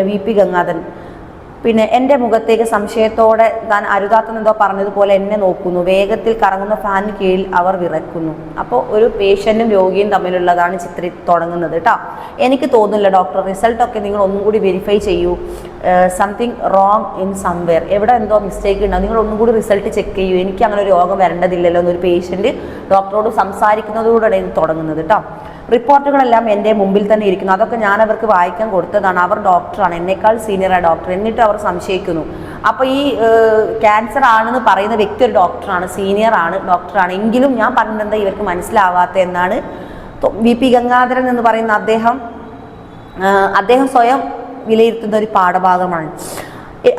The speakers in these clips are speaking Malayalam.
VP ഗംഗാധരൻ. പിന്നെ എൻ്റെ മുഖത്തേക്ക് സംശയത്തോടെ താൻ അരുതാത്തെന്നെന്തോ പറഞ്ഞതുപോലെ എന്നെ നോക്കുന്നു. വേഗത്തിൽ കറങ്ങുന്ന ഫാനിന് കീഴിൽ അവർ വിറയ്ക്കുന്നു. അപ്പോൾ ഒരു പേഷ്യൻറ്റും രോഗിയും തമ്മിലുള്ളതാണ് ചിത്രം തുടങ്ങുന്നത് കേട്ടോ. എനിക്ക് തോന്നുന്നില്ല ഡോക്ടർ, റിസൾട്ടൊക്കെ നിങ്ങൾ ഒന്നും കൂടി വെരിഫൈ ചെയ്യൂ. സംതിങ് റോങ് ഇൻ സംവെയർ, എവിടെ എന്തോ മിസ്റ്റേക്ക് ഉണ്ടാവും, നിങ്ങൾ ഒന്നും കൂടി റിസൾട്ട് ചെക്ക് ചെയ്യൂ. എനിക്ക് അങ്ങനെ ഒരു രോഗം വരേണ്ടതില്ലല്ലോ എന്നൊരു പേഷ്യൻറ്റ് ഡോക്ടറോട് സംസാരിക്കുന്നതോടെ ഇത് തുടങ്ങുന്നത് കേട്ടോ. റിപ്പോർട്ടുകളെല്ലാം എൻ്റെ മുമ്പിൽ തന്നെ ഇരിക്കുന്നു. അതൊക്കെ ഞാൻ അവർക്ക് വായിക്കാൻ കൊടുത്തതാണ്. അവർ ഡോക്ടറാണ്, എന്നേക്കാൾ സീനിയറായ ഡോക്ടർ. എന്നിട്ട് അവർ സംശയിക്കുന്നു. അപ്പോൾ ഈ ക്യാൻസർ ആണെന്ന് പറയുന്ന വ്യക്തി ഒരു ഡോക്ടറാണ്, സീനിയറാണ്, ഡോക്ടറാണ്. എങ്കിലും ഞാൻ പറഞ്ഞിട്ട് ഇവർക്ക് മനസ്സിലാവാത്ത എന്നാണ് VP ഗംഗാധരൻ എന്ന് പറയുന്ന അദ്ദേഹം സ്വയം വിലയിരുത്തുന്ന ഒരു പാഠഭാഗമാണ്.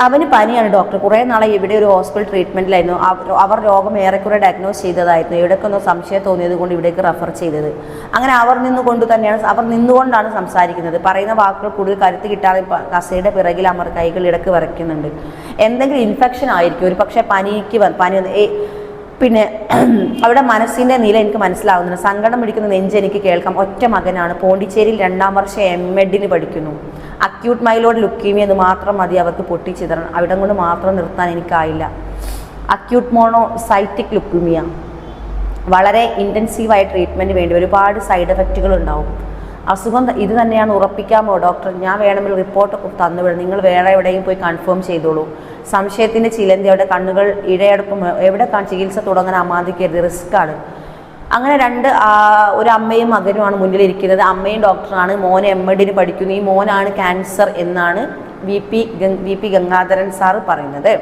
അവന് പനിയാണ് ഡോക്ടർ, കുറേ നാളെ ഇവിടെ ഒരു ഹോസ്പിറ്റൽ ട്രീറ്റ്മെൻറ്റിലായിരുന്നു. അവർ രോഗം ഏറെക്കുറെ ഡയഗ്നോസ് ചെയ്തതായിരുന്നു. എവിടേക്കൊന്നോ സംശയം തോന്നിയത് കൊണ്ട് ഇവിടേക്ക് റെഫർ ചെയ്തത്. അങ്ങനെ അവർ നിന്നുകൊണ്ടാണ് സംസാരിക്കുന്നത്. പറയുന്ന വാക്കുകൾ കൂടുതൽ കരുത്ത് കിട്ടാതെ കസയുടെ പിറകിൽ അവർ കൈകൾ ഇടക്ക് വിറയ്ക്കുന്നുണ്ട്. എന്തെങ്കിലും ഇൻഫെക്ഷൻ ആയിരിക്കും, ഒരു പക്ഷേ പനി പിന്നെ അവിടെ മനസ്സിൻ്റെ നില എനിക്ക് മനസ്സിലാവുന്നുണ്ട്. സങ്കടം പിടിക്കുന്ന നെഞ്ച് എനിക്ക് കേൾക്കാം. ഒറ്റ മകനാണ്, പോണ്ടിച്ചേരിയിൽ 2ാം വർഷം Medന് പഠിക്കുന്നു. അക്യൂട്ട് മൈലോഡ് ലുക്കീമിയ എന്ന് മാത്രം മതി അവർക്ക് പൊട്ടിച്ചിതറണം. അവിടം കൊണ്ട് മാത്രം നിർത്താൻ എനിക്കായില്ല. അക്യൂട്ട് മോണോസൈറ്റിക് ലുക്കീമിയ, വളരെ ഇൻറ്റൻസീവായ ട്രീറ്റ്മെൻറ്റ് വേണ്ടി, ഒരുപാട് സൈഡ് എഫക്റ്റുകൾ ഉണ്ടാവും. അസുഖം ഇത് തന്നെയാണ് ഉറപ്പിക്കാമോ ഡോക്ടർ? ഞാൻ വേണമെങ്കിൽ റിപ്പോർട്ടൊക്കെ തന്നുവിടും, നിങ്ങൾ വേറെ എവിടെയും പോയി കൺഫേം ചെയ്തോളൂ. സംശയത്തിൻ്റെ ചിലന്തി, അവിടെ കണ്ണുകൾ ഇഴയടുപ്പം, എവിടെ ചികിത്സ തുടങ്ങാൻ അമാദിക്കരുത്, റിസ്ക്കാണ്. അങ്ങനെ ഒരു അമ്മയും മകനുമാണ് മുന്നിലിരിക്കുന്നത്. അമ്മയും ഡോക്ടറാണ്, മോനെ Medന് പഠിക്കുന്നു. ഈ മോനാണ് ക്യാൻസർ എന്നാണ് VP ഗംഗാധരൻ സാറ് പറയുന്നത്.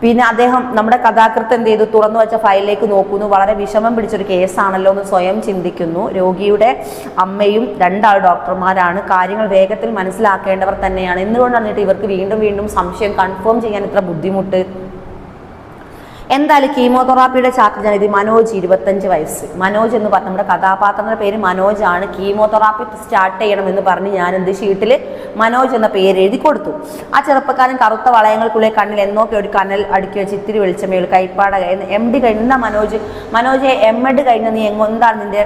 പിന്നെ അദ്ദേഹം നമ്മുടെ കഥാകൃത്ത് എന്ത് ചെയ്തു, തുറന്നു വെച്ച ഫയലിലേക്ക് നോക്കുന്നു. വളരെ വിഷമം പിടിച്ചൊരു കേസാണല്ലോ എന്ന് സ്വയം ചിന്തിക്കുന്നു. രോഗിയുടെ അമ്മയും 2 ഡോക്ടർമാരാണ്, കാര്യങ്ങൾ വേഗത്തിൽ മനസ്സിലാക്കേണ്ടവർ തന്നെയാണ്. എന്തുകൊണ്ടാണ് ഇവർക്ക് വീണ്ടും സംശയം കൺഫേം ചെയ്യാൻ ഇത്ര ബുദ്ധിമുട്ട്? എന്തായാലും കീമോതെറാപ്പിയുടെ ചാർട്ട് ഞാൻ ഇത് മനോജ് 25 വയസ്സ്. മനോജ് എന്ന് പറഞ്ഞ നമ്മുടെ കഥാപാത്രങ്ങളുടെ പേര് മനോജ് ആണ്. കീമോതെറാപ്പി സ്റ്റാർട്ട് ചെയ്യണമെന്ന് പറഞ്ഞ് ഞാൻ ഷീട്ടിൽ മനോജ് എന്ന പേര് എഴുതി കൊടുത്തു. ആ ചെറുപ്പക്കാരൻ കറുത്ത വളയങ്ങൾക്കുള്ളിൽ കണ്ണിൽ എന്നൊക്കെ ഒരു കനൽ അടുക്കി വെച്ച് ഇത്തിരി വെളിച്ചമേൽ കൈപ്പാട MD കഴിഞ്ഞ മനോജ് MD കഴിഞ്ഞ നീ എന്താണ് നിന്റെ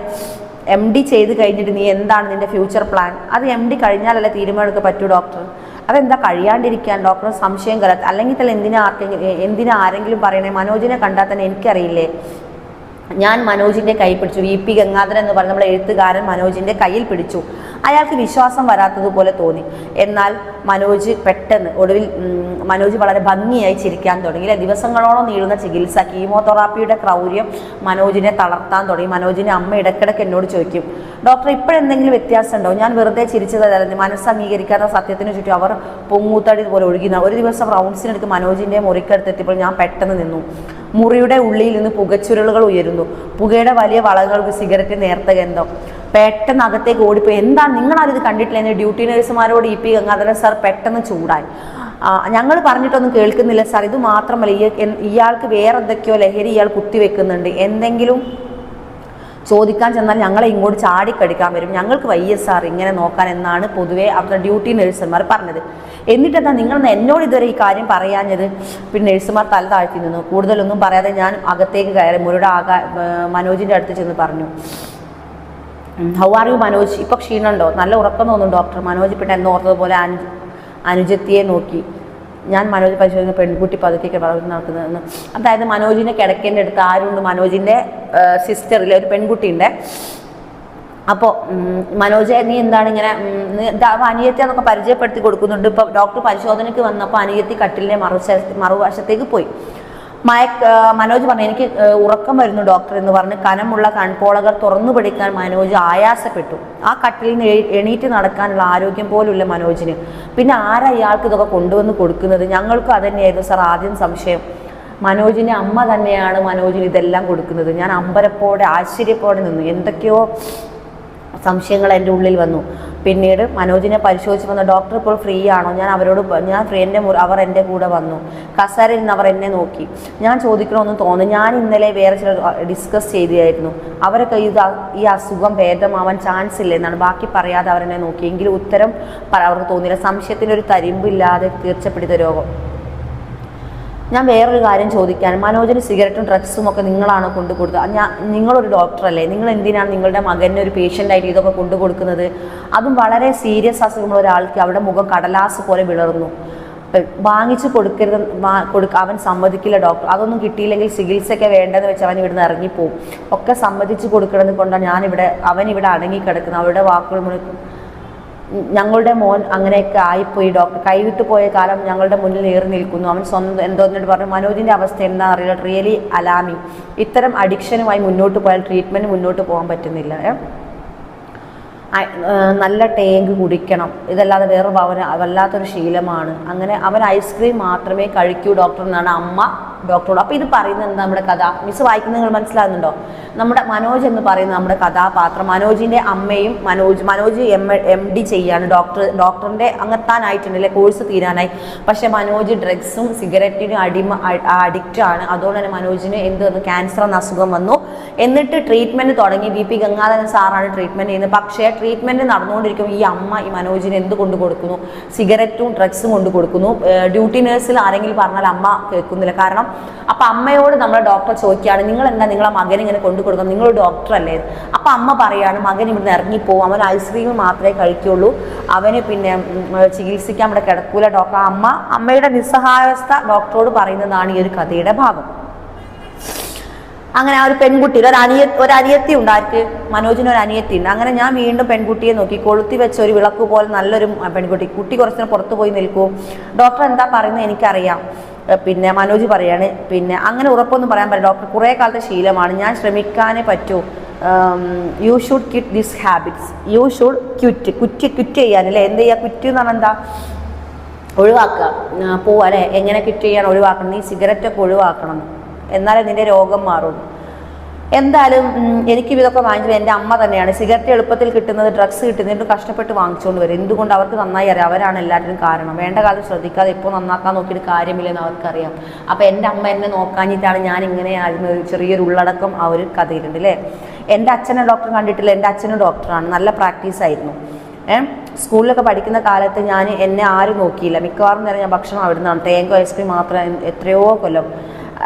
MD ചെയ്ത് കഴിഞ്ഞിട്ട് നീ എന്താണ് നിന്റെ ഫ്യൂച്ചർ പ്ലാൻ? അത് MD കഴിഞ്ഞാലല്ലേ തീരുമാനമെടുക്കാൻ പറ്റൂ ഡോക്ടർ. അതെന്താ കഴിയാണ്ടിരിക്കാൻ ഡോക്ടർ? സംശയം കലർത്ത്, അല്ലെങ്കിൽ തന്നെ എന്തിനാ ആരെങ്കിലും പറയണേ? മനോജിനെ കണ്ടാൽ തന്നെ എനിക്കറിയില്ലേ. ഞാൻ മനോജിൻ്റെ കൈ പിടിച്ചു. VP ഗംഗാധരൻ എന്ന് പറഞ്ഞ നമ്മുടെ എഴുത്തുകാരൻ മനോജിൻ്റെ കയ്യിൽ പിടിച്ചു. അയാൾക്ക് വിശ്വാസം വരാത്തതുപോലെ തോന്നി. എന്നാൽ ഒടുവിൽ മനോജ് വളരെ ഭംഗിയായി ചിരിക്കാൻ തുടങ്ങി. ദിവസങ്ങളോളം നീളുന്ന ചികിത്സ, കീമോതെറാപ്പിയുടെ ക്രൗര്യം മനോജിനെ തളർത്താൻ തുടങ്ങി. മനോജിൻ്റെ അമ്മ ഇടയ്ക്കിടയ്ക്ക് എന്നോട് ചോദിക്കും, ഡോക്ടർ ഇപ്പോഴെന്തെങ്കിലും വ്യത്യാസം ഉണ്ടോ? ഞാൻ വെറുതെ ചിരിച്ചതല്ല, മനസ്സ് അംഗീകരിക്കാത്ത സത്യത്തിന് ചുറ്റും അവർ പൊങ്ങൂത്തടി പോലെ ഒഴുകുന്ന. ഒരു ദിവസം റൗണ്ട്സിനെടുത്ത് മനോജിൻ്റെ മുറിക്കടുത്തെത്തിയപ്പോൾ ഞാൻ പെട്ടെന്ന് നിന്നു. മുറിയുടെ ഉള്ളിൽ നിന്ന് പുകച്ചുരുളുകൾ ഉയരുന്നു. പുകയുടെ വലിയ വളകൾക്ക് സിഗരറ്റ് നേർത്ത ഗന്ധം. പെട്ടെന്ന് അകത്തേക്ക് ഓടിപ്പോയി. എന്താണ്, നിങ്ങളാരിത് കണ്ടിട്ടില്ല എന്ന് ഡ്യൂട്ടി നഴ്സുമാരോട് VP ഗംഗാധരൻ സാർ പെട്ടെന്ന് ചൂടായി. ഞങ്ങൾ പറഞ്ഞിട്ടൊന്നും കേൾക്കുന്നില്ല സാർ. ഇത് മാത്രമല്ല, ഇയാൾക്ക് വേറെ എന്തൊക്കെയോ ലഹരി ഇയാൾ കുത്തിവെക്കുന്നുണ്ട്. എന്തെങ്കിലും ചോദിക്കാൻ ചെന്നാൽ ഞങ്ങളെ ഇങ്ങോട്ട് ചാടിക്കടിക്കാൻ വരും. ഞങ്ങൾക്ക് വയ്യ സാർ ഇങ്ങനെ നോക്കാൻ എന്നാണ് പൊതുവേ അവരുടെ ഡ്യൂട്ടി നഴ്സുമാർ പറഞ്ഞത്. എന്നിട്ടെന്താ നിങ്ങൾ എന്നോട് ഇതുവരെ ഈ കാര്യം പറയാഞ്ഞത്? പിന്നെ നഴ്സുമാർ തല താഴ്ത്തി നിന്നു. കൂടുതലൊന്നും പറയാതെ ഞാൻ അകത്തേക്ക് കയറി മുരുടെ മനോജിൻ്റെ അടുത്ത് ചെന്ന് പറഞ്ഞു, ഹൗ ആർ യു മനോജ്? ഇപ്പോൾ ക്ഷീണമുണ്ടോ? നല്ല ഉറക്കം തോന്നുന്നു ഡോക്ടർ. മനോജ് പിന്നെ എന്നോർത്തതുപോലെ അനുജത്തിയെ നോക്കി. ഞാൻ മനോജ് പരിശോധിക്കുന്ന പെൺകുട്ടി പതുക്കെ വളർന്നു നടക്കുന്നതെന്ന്. അതായത് മനോജിനെ കിടക്കേണ്ട അടുത്ത് ആരുണ്ട്? മനോജിൻ്റെ സിസ്റ്ററിലെ ഒരു പെൺകുട്ടിയുണ്ട്. അപ്പോൾ മനോജ് നീ എന്താണ് ഇങ്ങനെ അനിയത്തി എന്നൊക്കെ പരിചയപ്പെടുത്തി കൊടുക്കുന്നുണ്ട്. ഇപ്പോൾ ഡോക്ടർ പരിശോധനയ്ക്ക് വന്നപ്പോൾ അനിയത്തി കട്ടിലിൻ്റെ മറുവശത്തേക്ക് പോയി. മനോജ് പറഞ്ഞു, എനിക്ക് ഉറക്കം വരുന്നു ഡോക്ടർ എന്ന് പറഞ്ഞ് കനമുള്ള കൺപോളകൾ തുറന്നു പിടിക്കാൻ മനോജ് ആയാസപ്പെട്ടു. ആ കട്ടിലിൽ നിന്ന് എണീറ്റ് നടക്കാനുള്ള ആരോഗ്യം പോലുള്ള മനോജിന്. പിന്നെ ആരാ ഇയാൾക്ക് ഇതൊക്കെ കൊണ്ടുവന്ന് കൊടുക്കുന്നത്? ഞങ്ങൾക്കും അതന്നെയായിരുന്നു സാർ ആദ്യം സംശയം. മനോജിൻ്റെ അമ്മ തന്നെയാണ് മനോജിന് ഇതെല്ലാം കൊടുക്കുന്നത്. ഞാൻ അമ്പരപ്പോടെ ആശ്ചര്യപ്പോടെ നിന്നു. എന്തൊക്കെയോ സംശയങ്ങൾ എൻ്റെ ഉള്ളിൽ വന്നു. പിന്നീട് മനോജിനെ പരിശോധിച്ച് വന്ന ഡോക്ടർ ഇപ്പോൾ ഫ്രീ ആണോ? അവർ എൻ്റെ കൂടെ വന്നു. കസേരയിൽ നിന്ന് അവർ എന്നെ നോക്കി. ഞാൻ ചോദിക്കണമെന്ന് തോന്നി. ഞാൻ ഇന്നലെ വേറെ ചിലർ ഡിസ്കസ് ചെയ്തായിരുന്നു. അവരൊക്കെ ഈ അസുഖം ഭേദമാവാൻ ചാൻസ് ഇല്ല എന്നാണ്. ബാക്കി പറയാതെ അവരെന്നെ നോക്കി. എങ്കിലും ഉത്തരം അവർക്ക് തോന്നിയില്ല. സംശയത്തിൻ്റെ ഒരു തരിമ്പില്ലാതെ തീർച്ചപ്പെടുത്തിയ രോഗം. ഞാൻ വേറൊരു കാര്യം ചോദിക്കാൻ, മനോജിന് സിഗരറ്റും ഡ്രഗ്സും ഒക്കെ നിങ്ങളാണ് കൊണ്ടു കൊടുത്തത്? നിങ്ങളൊരു ഡോക്ടറല്ലേ, നിങ്ങൾ എന്തിനാണ് നിങ്ങളുടെ മകന് ഒരു പേഷ്യൻ്റായിട്ട് ഇതൊക്കെ കൊണ്ടു കൊടുക്കുന്നത്? അതും വളരെ സീരിയസ് അസുഖമുള്ള ഒരാൾക്ക് അവിടെ മുഖം കടലാസ് പോലെ വിളർന്നു. വാങ്ങിച്ചു കൊടുക്കരുത്, അവൻ സമ്മതിക്കില്ല ഡോക്ടർ. അതൊന്നും കിട്ടിയില്ലെങ്കിൽ ചികിത്സയൊക്കെ വേണ്ടതെന്ന് വെച്ച് അവൻ ഇവിടുന്ന് ഇറങ്ങിപ്പോവും. ഒക്കെ സമ്മതിച്ചു കൊടുക്കണമെന്ന് കൊണ്ടാണ് അവൻ ഇവിടെ അടങ്ങിക്കിടക്കുന്നത്. അവരുടെ വാക്കുകൾ ഞങ്ങളുടെ മോൻ അങ്ങനെയൊക്കെ ആയിപ്പോയി ഡോക്ടർ, കൈവിട്ടു പോയ കാലം ഞങ്ങളുടെ മുന്നിൽ ഏറി നിൽക്കുന്നു. അവൻ സ്വന്തം എന്തോന്നിട്ട് പറഞ്ഞു. മനോജിൻ്റെ അവസ്ഥ എന്താ അറിയില്ല, റിയലി അലാമിങ്. ഇത്തരം അഡിക്ഷനുമായി മുന്നോട്ട് പോയാൽ ട്രീറ്റ്മെൻറ്റ് മുന്നോട്ട് പോകാൻ പറ്റുന്നില്ല. നല്ല ടേങ്ക് കുടിക്കണം, ഇതല്ലാതെ വേറെ വല്ലാത്തൊരു ശീലമാണ്. അങ്ങനെ അവൻ ഐസ്ക്രീം മാത്രമേ കഴിക്കൂ ഡോക്ടർ എന്നാണ് അമ്മ ഡോക്ടറോട്. അപ്പോൾ ഇത് പറയുന്നത് എന്താ? നമ്മുടെ കഥ മിസ് വായിക്കുന്നത് നിങ്ങൾ മനസ്സിലാകുന്നുണ്ടോ? നമ്മുടെ മനോജ് എന്ന് പറയുന്ന നമ്മുടെ കഥാപാത്രം, മനോജിൻ്റെ അമ്മയും മനോജ് MD ചെയ്യാണ്, ഡോക്ടറിൻ്റെ അങ്ങെത്താനായിട്ടുണ്ടല്ലേ, കോഴ്സ് തീരാനായി. പക്ഷേ മനോജ് ഡ്രഗ്സും സിഗരറ്റിനും അഡിക്റ്റാണ്. അതുകൊണ്ട് തന്നെ മനോജിന് എന്ത് വന്നു? ക്യാൻസർ എന്ന അസുഖം വന്നു. എന്നിട്ട് ട്രീറ്റ്മെൻറ്റ് തുടങ്ങി. BP ഗംഗാധരൻ സാറാണ് ട്രീറ്റ്മെൻറ്റ് ചെയ്യുന്നത്. പക്ഷേ ട്രീറ്റ്മെൻറ്റ് നടന്നുകൊണ്ടിരിക്കും ഈ അമ്മ ഈ മനോജിന് എന്ത് കൊണ്ടു കൊടുക്കുന്നു? സിഗരറ്റും ഡ്രഗ്സും കൊണ്ട് കൊടുക്കുന്നു. ഡ്യൂട്ടി നേഴ്സിൽ ആരെങ്കിലും പറഞ്ഞാൽ അമ്മ കേൾക്കുന്നില്ല. കാരണം അപ്പം അമ്മയോട് നമ്മളെ ഡോക്ടർ ചോദിക്കുകയാണ്, നിങ്ങൾ എന്താ നിങ്ങളെ മകനെ ഇങ്ങനെ കൊണ്ടു കൊടുക്കണം, നിങ്ങളൊരു ഡോക്ടറല്ലേ? അപ്പം അമ്മ പറയാണ്, മകൻ ഇവിടുന്ന് ഇറങ്ങിപ്പോവും, അവൻ ഐസ്ക്രീം മാത്രമേ കഴിക്കുള്ളൂ, അവന് പിന്നെ ചികിത്സിക്കാൻ ഇവിടെ കിടക്കൂല ഡോക്ടർ. അമ്മയുടെ നിസ്സഹായാവസ്ഥ ഡോക്ടറോട് പറയുന്നതാണ് ഈ ഒരു കഥയുടെ ഭാഗം. അങ്ങനെ ആ ഒരു പെൺകുട്ടി ഒരു അനിയത്തി ഉണ്ടായിട്ട്, മനോജിന് ഒരു അനിയത്തി ഉണ്ട്. അങ്ങനെ ഞാൻ വീണ്ടും പെൺകുട്ടിയെ നോക്കി, കൊളുത്തി വെച്ച ഒരു വിളക്ക് പോലെ നല്ലൊരു പെൺകുട്ടി. കുട്ടി കുറച്ചു പുറത്തു പോയി നിൽക്കൂ, ഡോക്ടർ എന്താ പറയുന്നത് എനിക്കറിയാം. പിന്നെ മനോജ് പറയാണ്, പിന്നെ അങ്ങനെ ഉറപ്പൊന്നും പറയാൻ പറ്റില്ല ഡോക്ടർ, കുറേ കാലത്തെ ശീലമാണ്, ഞാൻ ശ്രമിക്കാനേ പറ്റൂ. You should quit this habits. You should quit ചെയ്യാനല്ലേ? എന്ത് ചെയ്യുക? ക്വിറ്റ് എന്ന് പറഞ്ഞാൽ എന്താ? ഒഴിവാക്കുക, പോവുക അല്ലേ? എങ്ങനെ ക്വിറ്റ് ചെയ്യാൻ ഒഴിവാക്കണം? നീ സിഗരറ്റൊക്കെ ഒഴിവാക്കണം, എന്നാലേ നിന്റെ രോഗം മാറും. എന്തായാലും എനിക്ക് ഇതൊക്കെ വാങ്ങിച്ചത് എൻ്റെ അമ്മ തന്നെയാണ്. സിഗരറ്റ് എളുപ്പത്തിൽ കിട്ടുന്നത്, ഡ്രഗ്സ് കിട്ടുന്നതിന് കഷ്ടപ്പെട്ട് വാങ്ങിച്ചുകൊണ്ട് വരും. എന്തുകൊണ്ട്? അവർക്ക് നന്നായി അറിയാം, അവരാണ് എല്ലാത്തിനും കാരണം. വേണ്ട കാലത്ത് ശ്രദ്ധിക്കാതെ ഇപ്പോൾ നന്നാക്കാൻ നോക്കിയിട്ട് കാര്യമില്ലെന്ന് അവർക്കറിയാം. അപ്പോൾ എൻ്റെ അമ്മ എന്നെ നോക്കാഞ്ഞിട്ടാണ് ഞാൻ ഇങ്ങനെയായിരുന്നു. ചെറിയൊരു ഉള്ളടക്കം ആ ഒരു കഥയിലുണ്ട് അല്ലേ? എൻ്റെ അച്ഛനെ ഡോക്ടർ കണ്ടിട്ടില്ല, എൻ്റെ അച്ഛനും ഡോക്ടറാണ്, നല്ല പ്രാക്ടീസ് ആയിരുന്നു. സ്കൂളിലൊക്കെ പഠിക്കുന്ന കാലത്ത് എന്നെ ആരും നോക്കിയില്ല. മിക്കവാറും നേരം ഞാൻ ഭക്ഷണം അവിടുന്നാണ്, തേങ്ങ ഐസ്ക്രീം മാത്രം. എത്രയോ കൊല്ലം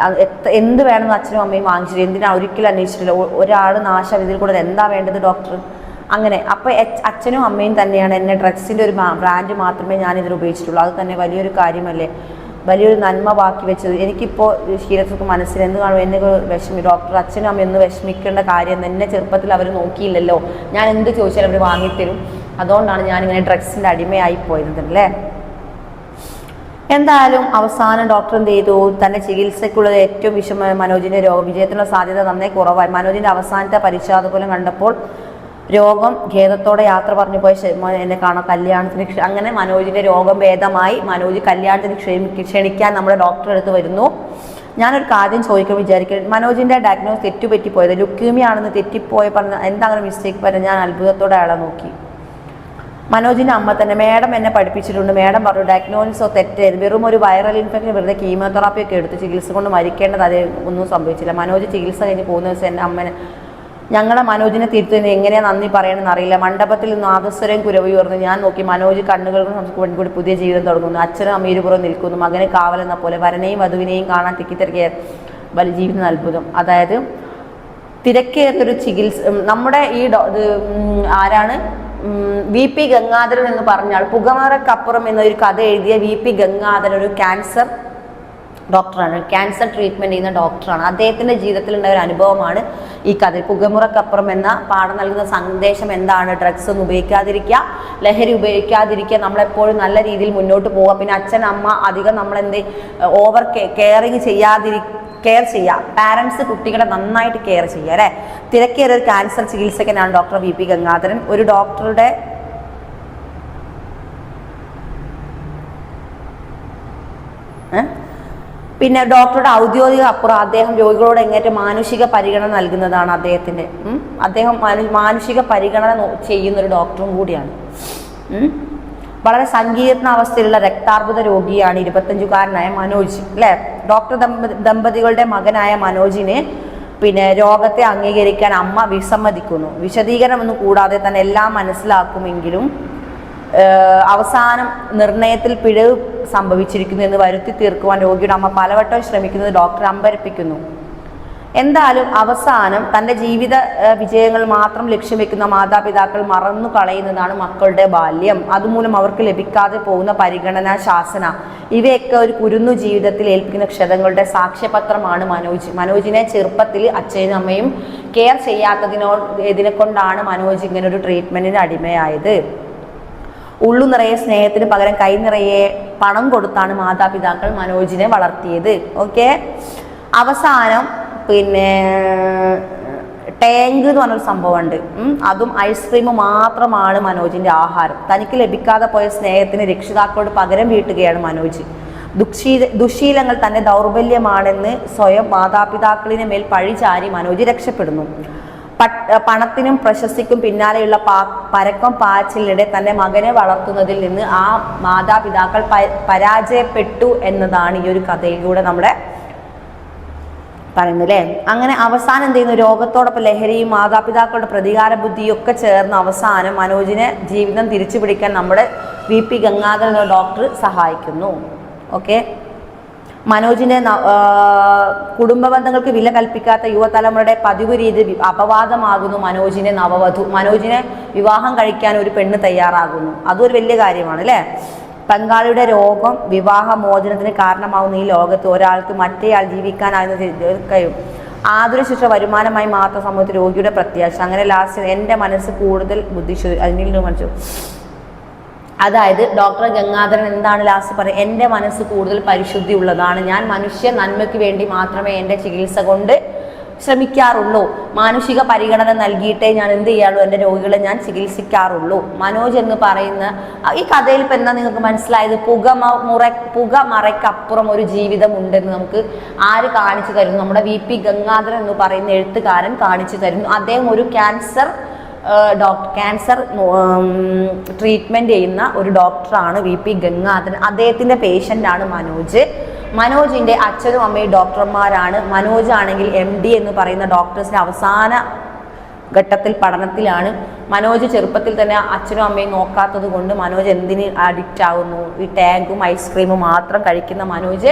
എന്ത് വേണമെന്ന് അച്ഛനും അമ്മയും വാങ്ങിച്ചിട്ട് എന്തിനാ ഒരിക്കലും അന്വേഷിച്ചിട്ടില്ല. ഒരാൾ നാശവിധിയിൽ കൂടെ എന്താ വേണ്ടത് ഡോക്ടർ? അങ്ങനെ. അപ്പോൾ അച്ഛനും അമ്മയും തന്നെയാണ് എന്നെ ഡ്രഗ്സിൻ്റെ ഒരു ബ്രാൻഡ് മാത്രമേ ഞാനിതിൽ ഉപയോഗിച്ചിട്ടുള്ളൂ. അത് തന്നെ വലിയൊരു കാര്യമല്ലേ, വലിയൊരു നന്മ ബാക്കി വെച്ചത്. എനിക്കിപ്പോൾ ശീലത്തൊക്കെ മനസ്സിൽ എന്ത് കാണും, എന്നെ ഡോക്ടർ അച്ഛനും അമ്മയും ഒന്ന് വിഷമിക്കേണ്ട കാര്യം, എന്നെ ചെറുപ്പത്തിൽ അവർ നോക്കിയില്ലല്ലോ, ഞാൻ എന്ത് ചോദിച്ചാലും അവർ വാങ്ങിത്തരും. അതുകൊണ്ടാണ് ഞാനിങ്ങനെ ഡ്രഗ്സിൻ്റെ അടിമയായി പോയത് അല്ലേ? എന്തായാലും അവസാനം ഡോക്ടർ എന്ത് ചെയ്തു? തൻ്റെ ചികിത്സയ്ക്കുള്ളത് ഏറ്റവും മനോജിൻ്റെ വിജയത്തിനുള്ള സാധ്യത നന്നേ കുറവായി. മനോജിൻ്റെ അവസാനത്തെ പരിശോധന കണ്ടപ്പോൾ രോഗം ഖേദത്തോടെ യാത്ര പറഞ്ഞു പോയ എന്നെ കാണാം കല്യാണത്തിന്. അങ്ങനെ മനോജിൻ്റെ രോഗം ഭേദമായി. മനോജ് കല്യാണത്തിന് ക്ഷണിക്കാൻ നമ്മുടെ ഡോക്ടറെ അടുത്ത് വരുന്നു. ഞാനൊരു കാര്യം ചോദിക്കാൻ വിചാരിക്കുന്നത്, മനോജിൻ്റെ ഡയഗ്നോസ് തെറ്റുപറ്റിപ്പോയത് ലുക്യൂമിയ ആണെന്ന് തെറ്റിപ്പോയ പറഞ്ഞ എന്താ അങ്ങനെ മിസ്റ്റേക്ക് പറഞ്ഞ? ഞാൻ അത്ഭുതത്തോടെ അയാളെ നോക്കി. മനോജിൻ്റെ അമ്മ തന്നെ, മേഡം എന്നെ പഠിപ്പിച്ചിട്ടുണ്ട്, മേഡം പറഞ്ഞു ഡയഗ്നോസിസോ തെറ്റായിരുന്നു, വെറും ഒരു വൈറൽ ഇൻഫെക്ഷൻ, വെറുതെ കീമോതെറാപ്പി ഒക്കെ എടുത്ത് ചികിത്സ കൊണ്ട് മരിക്കേണ്ടത്, അതേ ഒന്നും സംഭവിച്ചില്ല. മനോജ് ചികിത്സ കഴിഞ്ഞ് പോകുന്ന ദിവസം എൻ്റെ അമ്മനെ ഞങ്ങളെ മനോജിനെ തിരുത്തുന്നത് എങ്ങനെയാണ് നന്ദി പറയണമെന്ന് അറിയില്ല. മണ്ഡപത്തിൽ നിന്ന് നാദസ്വരം കുരവുയർന്ന് ഞാൻ നോക്കി. മനോജ് കണ്ണുകൾക്ക് പെൺകുടി പുതിയ ജീവിതം തുടങ്ങുന്നു. അച്ഛനും അമ്മയിരുപുറം നിൽക്കുന്നു, മകന് കാവലെന്ന പോലെ. വരനെയും വധുവിനെയും കാണാൻ തിക്കിത്തിരക്കിയ വലിയ ജീവിതം അത്ഭുതം. അതായത് തിരക്കേറിയൊരു ചികിത്സ. നമ്മുടെ ഈ ആരാണ്? VP ഗംഗാധരൻ എന്ന് പറഞ്ഞാൽ പുകമറക്കപ്പുറം എന്നൊരു കഥ എഴുതിയ VP ഗംഗാധരൻ ഒരു ക്യാൻസർ ഡോക്ടറാണ്, ക്യാൻസർ ട്രീറ്റ്മെൻറ്റ് ചെയ്യുന്ന ഡോക്ടറാണ്. അദ്ദേഹത്തിൻ്റെ ജീവിതത്തിലുണ്ടായ ഒരു അനുഭവമാണ് ഈ കഥ. പുകമുറക്കപ്പുറം എന്ന പാഠം നൽകുന്ന സന്ദേശം എന്താണ്? ഡ്രഗ്സ് ഒന്നും ഉപയോഗിക്കാതിരിക്കുക, ലഹരി ഉപയോഗിക്കാതിരിക്കുക, നമ്മളെപ്പോഴും നല്ല രീതിയിൽ മുന്നോട്ട് പോവുക. പിന്നെ അച്ഛൻ അമ്മ അധികം നമ്മളെന്ത് ഓവർ കെയറിങ് കെയർ ചെയ്യുക. പാരൻസ് കുട്ടികളെ നന്നായിട്ട് കെയർ ചെയ്യുക അല്ലേ? തിരക്കേറിയ ഒരു ക്യാൻസർ ചികിത്സകനാണ് ഡോക്ടർ VP ഗംഗാധരൻ. ഒരു ഡോക്ടറുടെ പിന്നെ ഡോക്ടറുടെ ഔദ്യോഗിക അപ്പുറം അദ്ദേഹം രോഗികളോട് എങ്ങേറ്റം മാനുഷിക പരിഗണന നൽകുന്നതാണ് അദ്ദേഹത്തിൻ്റെ. അദ്ദേഹം മാനുഷിക പരിഗണന ചെയ്യുന്നൊരു ഡോക്ടറും കൂടിയാണ്. വളരെ സങ്കീർണ അവസ്ഥയിലുള്ള രക്താർബുദ രോഗിയാണ് 25-കാരനായ മനോജ് അല്ലേ? ഡോക്ടർ ദമ്പതികളുടെ മകനായ മനോജിനെ പിന്നെ രോഗത്തെ അംഗീകരിക്കാൻ അമ്മ വിസമ്മതിക്കുന്നു. വിശദീകരണമൊന്നും കൂടാതെ തന്നെ എല്ലാം മനസ്സിലാക്കുമെങ്കിലും അവസാനം നിർണയത്തിൽ പിഴവ് സംഭവിച്ചിരിക്കുന്നു എന്ന് വരുത്തി തീർക്കുവാൻ രോഗിയുടെ അമ്മ പലവട്ടം ശ്രമിക്കുന്നത് ഡോക്ടർ അമ്പരപ്പിക്കുന്നു. എന്തായാലും അവസാനം തൻ്റെ ജീവിത വിജയങ്ങൾ മാത്രം ലക്ഷ്യം വെക്കുന്ന മാതാപിതാക്കൾ മറന്നു കളയുന്നതാണ് മക്കളുടെ ബാല്യം, അതുമൂലം അവർക്ക് ലഭിക്കാതെ പോകുന്ന പരിഗണന, ശാസന, ഇവയൊക്കെ ഒരു കുരുന്നു ജീവിതത്തിൽ ഏൽപ്പിക്കുന്ന ക്ഷതങ്ങളുടെ സാക്ഷ്യപത്രമാണ് മനോജിനെ ചെറുപ്പത്തിൽ അച്ഛനും അമ്മയും കെയർ ഇതിനെ കൊണ്ടാണ് മനോജ് ഇങ്ങനെ ഒരു ട്രീറ്റ്മെന്റിന് അടിമയായത്. ഉള്ളു നിറയെ സ്നേഹത്തിന് പകരം കൈ നിറയെ പണം കൊടുത്താണ് മാതാപിതാക്കൾ മനോജിനെ വളർത്തിയത്. ഓക്കെ, അവസാനം പിന്നെ ടാങ്ക് എന്ന് പറഞ്ഞൊരു സംഭവമുണ്ട്. അതും ഐസ്ക്രീം മാത്രമാണ് മനോജിന്റെ ആഹാരം. തനിക്ക് ലഭിക്കാതെ പോയ സ്നേഹത്തിന് രക്ഷിതാക്കളോട് പകരം വീട്ടുകയാണ് മനോജ്. ദുശീലങ്ങൾ തന്റെ ദൗർബല്യമാണെന്ന് സ്വയം മാതാപിതാക്കളിന് മേൽ പഴിചാരി മനോജ് രക്ഷപ്പെടുന്നു. പണത്തിനും പ്രശസ്തിക്കും പിന്നാലെയുള്ള പരക്കം പാച്ചിലിനിടെ തന്റെ മകനെ വളർത്തുന്നതിൽ നിന്ന് ആ മാതാപിതാക്കൾ പരാജയപ്പെട്ടു എന്നതാണ് ഈ ഒരു കഥയിലൂടെ നമ്മുടെ പറയുന്നത് അല്ലേ. അങ്ങനെ അവസാനം എന്ത് ചെയ്യുന്നു, രോഗത്തോടൊപ്പം ലഹരിയും മാതാപിതാക്കളുടെ പ്രതികാര ബുദ്ധിയും ഒക്കെ ചേർന്ന് അവസാനം മനോജിനെ ജീവിതം തിരിച്ചു പിടിക്കാൻ നമ്മുടെ VP ഗംഗാധരൻ എന്ന ഡോക്ടർ സഹായിക്കുന്നു. ഓക്കെ, മനോജിന്റെ കുടുംബ ബന്ധങ്ങൾക്ക് വില കൽപ്പിക്കാത്ത യുവതലമുറയുടെ പതിവ് രീതി അപവാദമാകുന്നു മനോജിന്റെ നവവധു. മനോജിനെ വിവാഹം കഴിക്കാൻ ഒരു പെണ്ണ് തയ്യാറാകുന്നു, അതൊരു വലിയ കാര്യമാണ് അല്ലേ. പങ്കാളിയുടെ രോഗം വിവാഹമോചനത്തിന് കാരണമാവുന്ന ഈ ലോകത്ത് ഒരാൾക്ക് മറ്റേയാൾ ജീവിക്കാനാകുന്ന കഴിയും. ആതുര ശിക്ഷ വരുമാനമായി മാത്രം സമൂഹത്തിൽ രോഗിയുടെ പ്രത്യാശ. അങ്ങനെ ലാസ്റ്റ് എൻ്റെ മനസ്സ് കൂടുതൽ അതിൽ മനസ്സു, അതായത് ഡോക്ടർ ഗംഗാധരൻ എന്താണ് ലാസ്റ്റ് പറയുക, എൻ്റെ മനസ്സ് കൂടുതൽ പരിശുദ്ധി ഉള്ളതാണ്, ഞാൻ മനുഷ്യ നന്മയ്ക്ക് വേണ്ടി മാത്രമേ എൻ്റെ ചികിത്സ കൊണ്ട് ശ്രമിക്കാറുള്ളൂ, മാനുഷിക പരിഗണന നൽകിയിട്ടേ ഞാൻ എന്ത് ചെയ്യാറുള്ളൂ, എൻ്റെ രോഗികളെ ഞാൻ ചികിത്സിക്കാറുള്ളൂ. മനോജ് എന്ന് പറയുന്ന ഈ കഥയിൽ ഇപ്പം എന്താ നിങ്ങൾക്ക് മനസ്സിലായത്, പുകമറയ്ക്കപ്പുറം ഒരു ജീവിതം ഉണ്ടെന്ന് നമുക്ക് ആര് കാണിച്ചു തരുന്നു, നമ്മുടെ VP ഗംഗാധരൻ എന്ന് പറയുന്ന എഴുത്തുകാരൻ കാണിച്ചു തരുന്നു. അദ്ദേഹം ഒരു ക്യാൻസർ ട്രീറ്റ്മെന്റ് ചെയ്യുന്ന ഒരു ഡോക്ടറാണ് VP ഗംഗാധരൻ. അദ്ദേഹത്തിന്റെ പേഷ്യൻ്റാണ് മനോജ്. മനോജിന്റെ അച്ഛനും അമ്മയും ഡോക്ടർമാരാണ്. മനോജ് ആണെങ്കിൽ MD എന്ന് പറയുന്ന ഡോക്ടേഴ്സിന്റെ അവസാന ഘട്ടത്തിൽ പഠനത്തിലാണ്. മനോജ് ചെറുപ്പത്തിൽ തന്നെ അച്ഛനും അമ്മയും നോക്കാത്തത് കൊണ്ട് മനോജ് എന്തിന് അഡിക്റ്റ് ആകുന്നു, ഈ ടാങ്കും ഐസ്ക്രീമും മാത്രം കഴിക്കുന്ന മനോജ്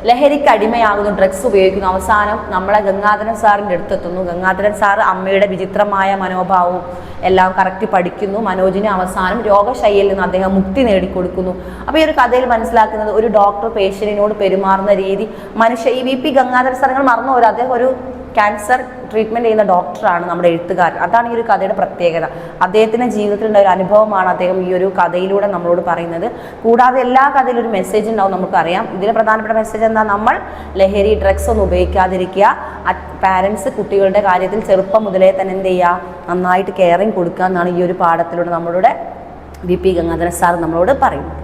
ലഹരിക്ക് അടിമയാകുന്നു, ഡ്രഗ്സ് ഉപയോഗിക്കുന്നു. അവസാനം നമ്മളെ ഗംഗാധരൻ സാറിൻ്റെ അടുത്തെത്തുന്നു. ഗംഗാധരൻ സാർ അമ്മയുടെ വിചിത്രമായ മനോഭാവവും എല്ലാം കറക്റ്റ് പഠിക്കുന്നു. മനോജിന് അവസാനം രോഗശൈലിയിൽ നിന്ന് അദ്ദേഹം മുക്തി നേടിക്കൊടുക്കുന്നു. അപ്പോൾ ഈ ഒരു കഥയിൽ മനസ്സിലാക്കുന്നത് ഒരു ഡോക്ടർ പേഷ്യന്റിനോട് പെരുമാറുന്ന രീതി ഈ VP ഗംഗാധരൻ സാർ നിങ്ങൾ മറന്നു പോലും, അദ്ദേഹം ഒരു ക്യാൻസർ ട്രീറ്റ്മെന്റ് ചെയ്യുന്ന ഡോക്ടറാണ് നമ്മുടെ എഴുത്തുകാരൻ. അതാണ് ഈ ഒരു കഥയുടെ പ്രത്യേകത. അദ്ദേഹത്തിന്റെ ജീവിതത്തിലുള്ള ഒരു അനുഭവമാണ് അദ്ദേഹം ഈ ഒരു കഥയിലൂടെ നമ്മളോട് പറയുന്നത്. കൂടാതെ എല്ലാ കഥയിലും ഒരു മെസ്സേജ് ഉണ്ടാവും, നമുക്കറിയാം. ഇതിലെ പ്രധാനപ്പെട്ട മെസ്സേജ് എന്താ, നമ്മൾ ലഹരി ഡ്രഗ്സ് ഒന്നും ഉപയോഗിക്കാതിരിക്കുക. പാരൻസ് കുട്ടികളുടെ കാര്യത്തിൽ ചെറുപ്പം മുതലേ തന്നെ എന്ത് ചെയ്യുക, നന്നായിട്ട് കെയറിങ് കൊടുക്കുക എന്നാണ് ഈ ഒരു പാഠത്തിലൂടെ നമ്മളുടെ VP ഗംഗാധരൻ സാർ നമ്മളോട് പറയുന്നത്.